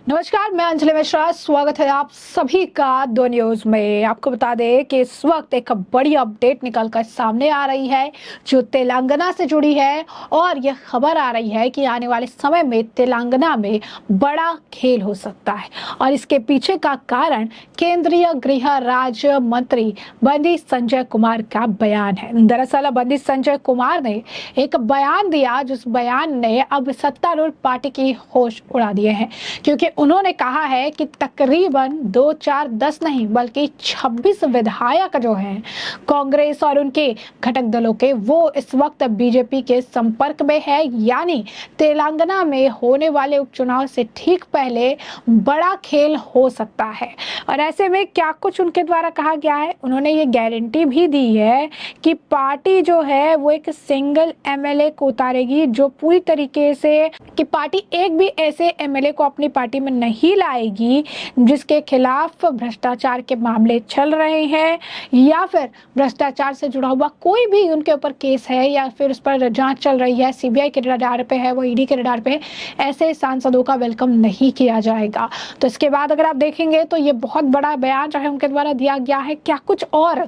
नमस्कार, मैं अंजलि मिश्रा। स्वागत है आप सभी का दो न्यूज में। आपको बता दें कि इस वक्त एक बड़ी अपडेट निकलकर सामने आ रही है जो तेलंगाना से जुड़ी है और यह खबर आ रही है कि आने वाले समय में तेलंगाना में बड़ा खेल हो सकता है। और इसके पीछे का कारण केंद्रीय गृह राज्य मंत्री बंदी संजय कुमार का बयान है। दरअसल बंदी संजय कुमार ने एक बयान दिया जिस बयान ने अब सत्तारूढ़ पार्टी की होश उड़ा दिए हैं, क्योंकि उन्होंने कहा है कि तकरीबन 2, 4, 10 नहीं बल्कि 26 विधायक जो हैं कांग्रेस और उनके घटक दलों के, वो इस वक्त बीजेपी के संपर्क में है। यानी तेलंगाना में होने वाले उपचुनाव से ठीक पहले बड़ा खेल हो सकता है। और ऐसे में क्या कुछ उनके द्वारा कहा गया है, उन्होंने ये गारंटी भी दी है कि पार्टी जो है वो एक सिंगल एमएलए को उतारेगी, जो पूरी तरीके से कि पार्टी एक भी ऐसे एमएलए को अपनी पार्टी में नहीं लाएगी जिसके खिलाफ भ्रष्टाचार के मामले चल रहे हैं या फिर भ्रष्टाचार से जुड़ा हुआ कोई भी उनके ऊपर केस है या फिर उस पर जांच चल रही है, सीबीआई के रडार पे है, वो ईडी के रडार पे है। ऐसे सांसदों का वेलकम नहीं किया जाएगा। तो इसके बाद अगर आप देखेंगे तो ये बहुत बड़ा बयान जो है उनके द्वारा दिया गया है। क्या कुछ और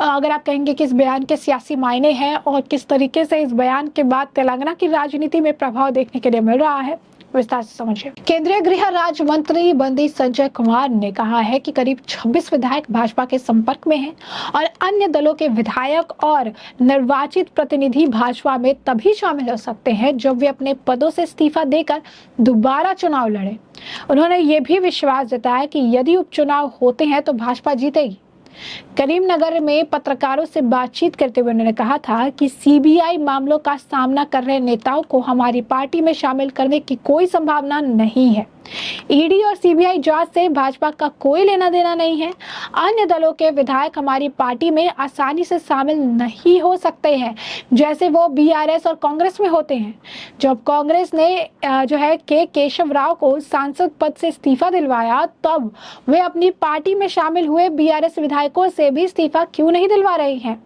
अगर आप कहेंगे कि इस बयान के सियासी मायने हैं और किस तरीके से इस बयान के बाद तेलंगाना की राजनीति में प्रभाव देखने के लिए मिल रहा है, विस्तार से समझिए। केंद्रीय गृह राज्य मंत्री बंदी संजय कुमार ने कहा है कि करीब 26 विधायक भाजपा के संपर्क में हैं और अन्य दलों के विधायक और निर्वाचित प्रतिनिधि भाजपा में तभी शामिल हो सकते हैं जब वे अपने पदों से इस्तीफा देकर दोबारा चुनाव लड़े। उन्होंने ये भी विश्वास जताया कि यदि उपचुनाव होते हैं तो भाजपा जीतेगी। करीमनगर में पत्रकारों से बातचीत करते हुए उन्होंने कहा था कि सीबीआई मामलों का सामना कर रहे नेताओं को हमारी पार्टी में शामिल करने की कोई संभावना नहीं है। ईडी और सीबीआई जांच से भाजपा का कोई लेना देना नहीं है। अन्य दलों के विधायक हमारी पार्टी में आसानी से शामिल नहीं हो सकते हैं जैसे वो बीआरएस और कांग्रेस में होते हैं। जब कांग्रेस ने जो है के केशव राव को सांसद पद से इस्तीफा दिलवाया तब वे अपनी पार्टी में शामिल हुए बीआरएस विधायकों से भी इस्तीफा क्यों नहीं दिलवा रहे हैं।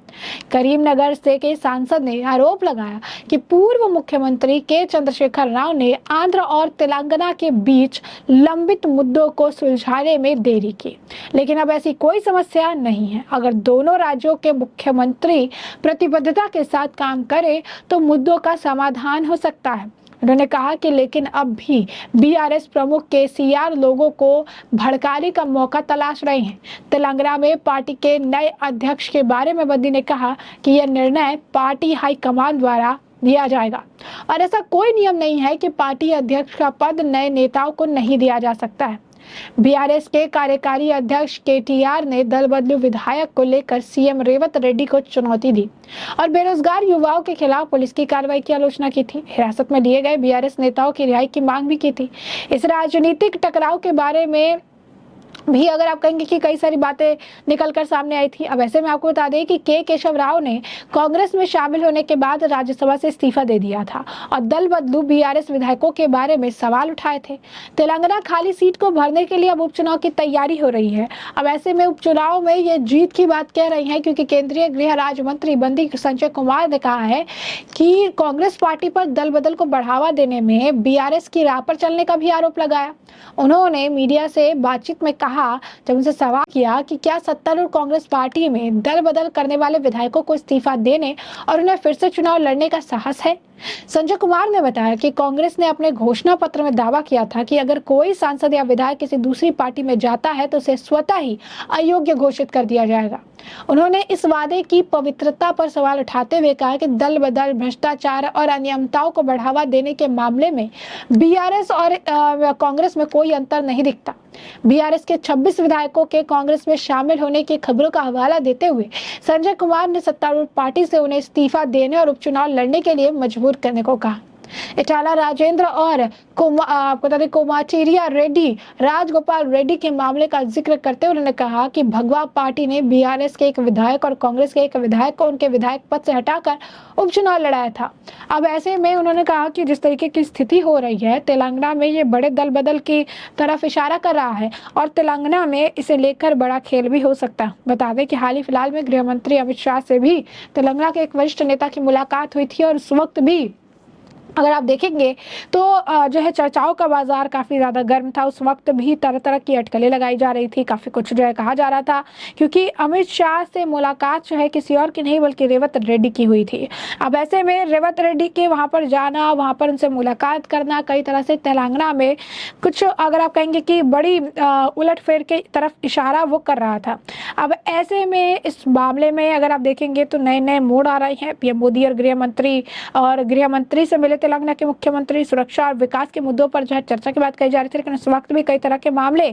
करीमनगर से के सांसद ने आरोप लगाया कि पूर्व मुख्यमंत्री के चंद्रशेखर राव ने आंध्र और तेलंगाना के बीच लंबित मुद्दों को सुलझाने में देरी की, लेकिन अब ऐसी कोई समस्या नहीं है। अगर दोनों राज्यों के मुख्यमंत्री प्रतिबद्धता के साथ काम करें तो मुद्दों का समाधान हो सकता है। उन्होंने कहा कि लेकिन अब भी बीआरएस प्रमुख केसीआर लोगों को भड़काने का मौका तलाश रहे हैं। तेलंगाना में पार्टी के नए अध्यक्ष के बारे में बंदी ने कहा कि यह निर्णय पार्टी हाईकमान द्वारा दिया जाएगा और ऐसा कोई नियम नहीं है कि पार्टी अध्यक्ष का पद नए नेताओं को नहीं दिया जा सकता है। बीआरएस के कार्यकारी अध्यक्ष केटीआर ने दल बदलू विधायक को लेकर सीएम रेवंत रेड्डी को चुनौती दी और बेरोजगार युवाओं के खिलाफ पुलिस की कार्रवाई की आलोचना की थी। हिरासत में लिए गए बीआरएस नेताओं की रिहाई की मांग भी की थी। इस राजनीतिक टकराव के बारे में भी अगर आप कहेंगे कि कई सारी बातें निकलकर सामने आई थी। अब ऐसे में आपको बता दें कि के केशव राव ने कांग्रेस में शामिल होने के बाद राज्यसभा से इस्तीफा दे दिया था और दल बदलू बीआरएस विधायकों के बारे में सवाल उठाए थे। तेलंगाना खाली सीट को भरने के लिए अब उपचुनाव की तैयारी हो रही है। अब ऐसे में उपचुनाव में ये जीत की बात कह रही है, क्योंकि केंद्रीय गृह राज्य मंत्री बंदी संजय कुमार ने कहा है कि कांग्रेस पार्टी पर दल बदल को बढ़ावा देने में बीआरएस की राह पर चलने का भी आरोप लगाया। उन्होंने मीडिया से बातचीत में कहा, जब उनसे सवाल किया कि क्या सत्तारूढ़ कांग्रेस पार्टी में दल बदल करने वाले विधायकों को इस्तीफा देने और उन्हें फिर से चुनाव लड़ने का साहस है, संजय कुमार ने बताया कि कांग्रेस ने अपने घोषणा पत्र में दावा किया था कि अगर कोई सांसद या विधायक किसी दूसरी पार्टी में जाता है तो उसे स्वतः ही अयोग्य घोषित कर दिया जाएगा। उन्होंने इस वादे की पवित्रता पर सवाल उठाते हुए कहा कि दल बदल, भ्रष्टाचार और अनियमितताओं को बढ़ावा देने के मामले में बीआरएस और कांग्रेस में कोई अंतर नहीं दिखता। बीआरएस के 26 विधायकों के कांग्रेस में शामिल होने की खबरों का हवाला देते हुए संजय कुमार ने सत्तारूढ़ पार्टी से उन्हें इस्तीफा देने और उपचुनाव लड़ने के लिए मजबूर करने को कहा। इटाला राजेंद्र और कोमाचिरिया रेड्डी राजगोपाल रेड्डी के मामले का जिक्र करते हुए उन्होंने कहा कि भगवा पार्टी ने बीआरएस के एक विधायक और कांग्रेस के एक विधायक को उनके विधायक पद से हटाकर उपचुनाव लड़ाया था। अब ऐसे में उन्होंने कहा कि जिस तरीके की स्थिति हो रही है तेलंगाना में, ये बड़े दल बदल की तरफ इशारा कर रहा है और तेलंगाना में इसे लेकर बड़ा खेल भी हो सकता है। बता दें कि हाल ही फिलहाल में गृह मंत्री अमित शाह से भी तेलंगाना के एक वरिष्ठ नेता की मुलाकात हुई थी और उस वक्त भी अगर आप देखेंगे तो जो है चर्चाओं का बाजार काफ़ी ज़्यादा गर्म था। उस वक्त भी तरह तरह की अटकलें लगाई जा रही थी, काफ़ी कुछ जो है कहा जा रहा था, क्योंकि अमित शाह से मुलाकात जो है किसी और की नहीं बल्कि रेवत रेड्डी की हुई थी। अब ऐसे में रेवत रेड्डी के वहाँ पर जाना, वहाँ पर उनसे मुलाकात करना कई तरह से तेलंगाना में कुछ अगर आप कहेंगे कि बड़ी उलटफेर के तरफ इशारा वो कर रहा था। अब ऐसे में इस मामले में अगर आप देखेंगे तो नए नए मोड़ आ रहे हैं। पीएम मोदी और गृह मंत्री से मिले तेलंगाना के मुख्यमंत्री। सुरक्षा और विकास के मुद्दों पर जो है चर्चा की बात कही जा रही थी, लेकिन उस वक्त भी कई तरह के मामले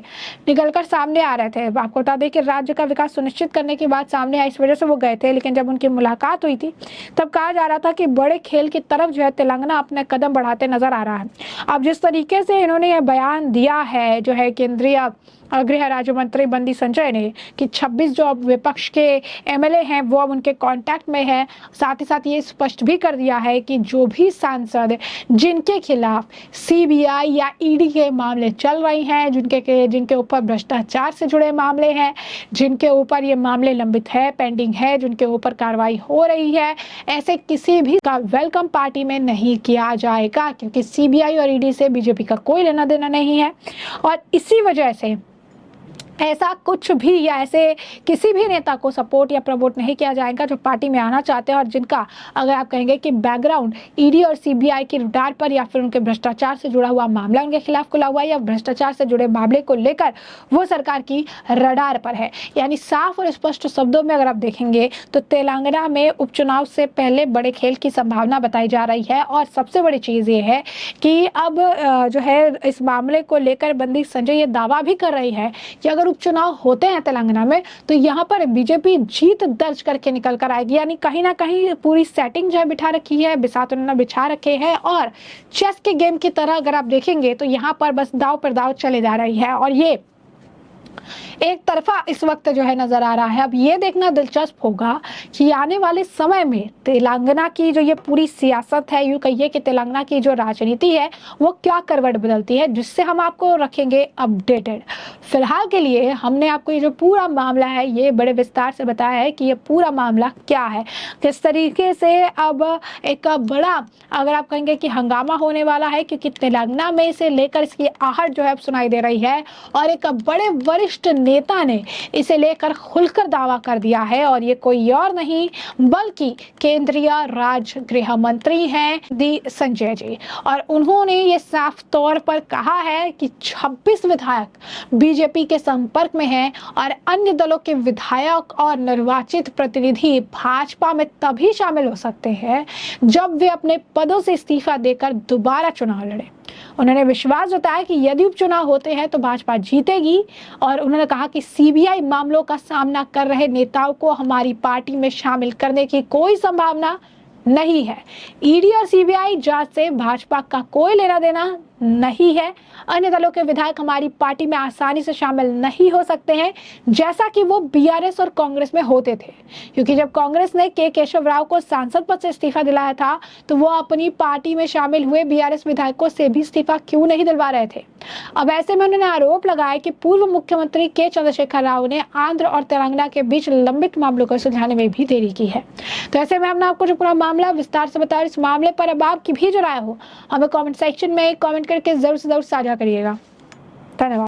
निकलकर सामने आ रहे थे। आपको बता दें कि राज्य का विकास सुनिश्चित करने की बात सामने आई, इस वजह से वो गए थे। लेकिन जब उनकी मुलाकात हुई थी तब कहा जा रहा था कि बड़े खेल की तरफ जो है तेलंगाना अपने कदम बढ़ाते नजर आ रहा है। अब जिस तरीके से इन्होंने यह बयान दिया है जो है केंद्रीय गृह राज्य मंत्री बंदी संजय ने कि 26 जो अब विपक्ष के एमएलए हैं वो अब उनके कांटेक्ट में है। साथ ही साथ ये स्पष्ट भी कर दिया है कि जो भी सांसद जिनके खिलाफ सीबीआई या ईडी के मामले चल रहे हैं, जिनके ऊपर भ्रष्टाचार से जुड़े मामले हैं, जिनके ऊपर ये मामले लंबित है, पेंडिंग है, जिनके ऊपर कार्रवाई हो रही है, ऐसे किसी भी का वेलकम पार्टी में नहीं किया जाएगा, क्योंकि सीबीआई और ईडी से बीजेपी का कोई लेना देना नहीं है। और इसी वजह से ऐसा कुछ भी या ऐसे किसी भी नेता को सपोर्ट या प्रमोट नहीं किया जाएगा जो पार्टी में आना चाहते हैं और जिनका अगर आप कहेंगे कि बैकग्राउंड ईडी और सीबीआई के रडार पर या फिर उनके भ्रष्टाचार से जुड़ा हुआ मामला उनके खिलाफ खुला हुआ है या भ्रष्टाचार से जुड़े मामले को लेकर वो सरकार की रडार पर है। यानी साफ और स्पष्ट शब्दों में अगर आप देखेंगे तो तेलंगाना में उपचुनाव से पहले बड़े खेल की संभावना बताई जा रही है। और सबसे बड़ी चीज ये है कि अब जो है इस मामले को लेकर बंदी संजय ये दावा भी कर रही है कि अगर उपचुनाव होते हैं तेलंगाना में तो यहाँ पर बीजेपी जीत दर्ज करके निकल कर आएगी। यानी कहीं ना कहीं पूरी सेटिंग जो है बिठा रखी है, बिसात उन्होंने बिछा रखे हैं और चेस के गेम की तरह अगर आप देखेंगे तो यहाँ पर बस दाव पर दाव चले जा रही है और ये एक तरफा इस वक्त जो है नजर आ रहा है। अब ये देखना दिलचस्प होगा कि आने वाले समय में तेलंगाना की जो ये पूरी सियासत है, यूं कहिए कि तेलंगाना की जो राजनीति है वो क्या करवट बदलती है, जिससे हम आपको रखेंगे अपडेटेड। फिलहाल के लिए हमने आपको ये जो पूरा मामला है ये बड़े विस्तार से बताया है कि ये पूरा मामला क्या है, किस तरीके से अब एक बड़ा अगर आप कहेंगे कि हंगामा होने वाला है, क्योंकि तेलंगाना में इसे लेकर इसकी आहट जो है अब सुनाई दे रही है और एक बड़े वरिष्ठ नेता ने इसे लेकर खुलकर दावा कर दिया है। और ये कोई और नहीं बल्कि केंद्रीय राज्य गृह मंत्री हैं दी संजय जी। और उन्होंने ये साफ तौर पर कहा है कि 26 विधायक बीजेपी के संपर्क में हैं और अन्य दलों के विधायक और निर्वाचित प्रतिनिधि भाजपा में तभी शामिल हो सकते हैं जब वे अपने पदों से इस्तीफा देकर दोबारा चुनाव लड़े। उन्होंने विश्वास जताया कि यदि उपचुनाव होते हैं तो भाजपा जीतेगी और उन्होंने कहा कि सीबीआई मामलों का सामना कर रहे नेताओं को हमारी पार्टी में शामिल करने की कोई संभावना नहीं है। ईडी और सीबीआई जांच से भाजपा का कोई लेना देना नहीं है। अन्य दलों के विधायक हमारी पार्टी में आसानी से शामिल नहीं हो सकते हैं जैसा कि वो बीआरएस और कांग्रेस में होते थे, क्योंकि जब कांग्रेस ने के केशव राव को सांसद पद से इस्तीफा दिलाया था तो वो अपनी पार्टी में शामिल हुए बीआरएस विधायकों से भी इस्तीफा क्यों नहीं दिलवा रहे थे। अब ऐसे में उन्होंने आरोप लगाया कि पूर्व मुख्यमंत्री के चंद्रशेखर राव ने आंध्र और तेलंगाना के बीच लंबित मामलों को सुलझाने में भी देरी की है। तो ऐसे में हमने आपको जो पूरा मामला विस्तार से बताया, इस मामले पर अब आपकी भी जो राय हो हमें कमेंट सेक्शन में कमेंट करके जरूर से जरूर साझा करिएगा। धन्यवाद।